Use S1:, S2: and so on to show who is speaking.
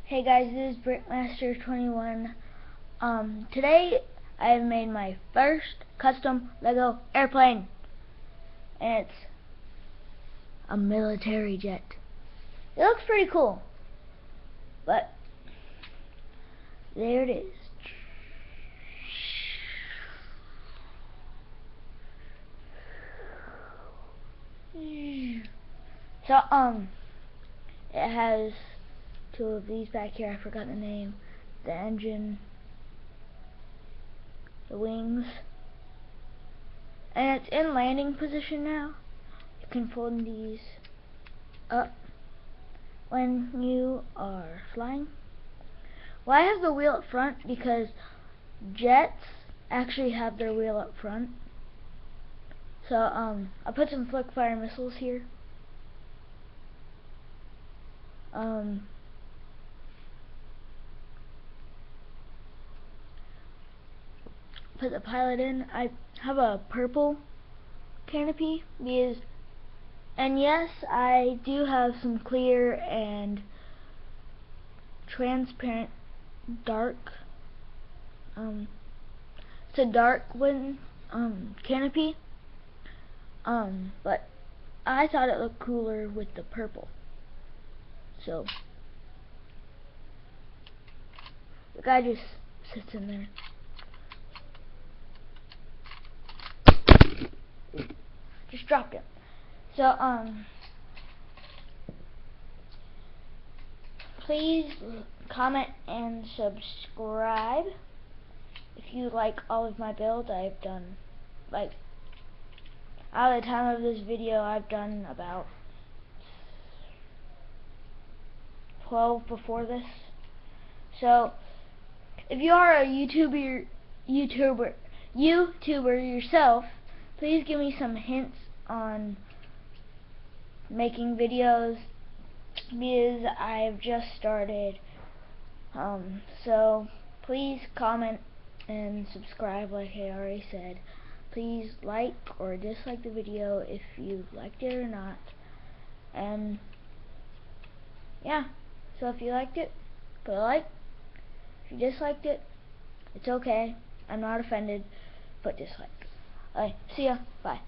S1: Hey guys, this is Brickmaster21. Today I have made my first custom Lego airplane, and it's a military jet. It looks pretty cool, but there it is. So it has two of these back here. I forgot the name. The engine, the wings, and it's in landing position now. You can fold these up when you are flying. Well, I have the wheel up front because jets actually have their wheel up front. So I put some flick fire missiles here. Put the pilot in. I have a purple canopy because, and yes, I do have some clear and transparent dark. It's a dark wooden canopy. But I thought it looked cooler with the purple. So the guy just sits in there. Just dropped him. So please comment and subscribe if you like all of my builds. I've done, like, out of the time of this video, I've done about 12 before this. So if you are a YouTuber yourself, please give me some hints on making videos because I've just started. So please comment and subscribe like I already said. Please like or dislike the video if you liked it or not. And yeah, so if you liked it, put a like. If you disliked it, it's okay. I'm not offended, but dislike. Alright, see ya. Bye.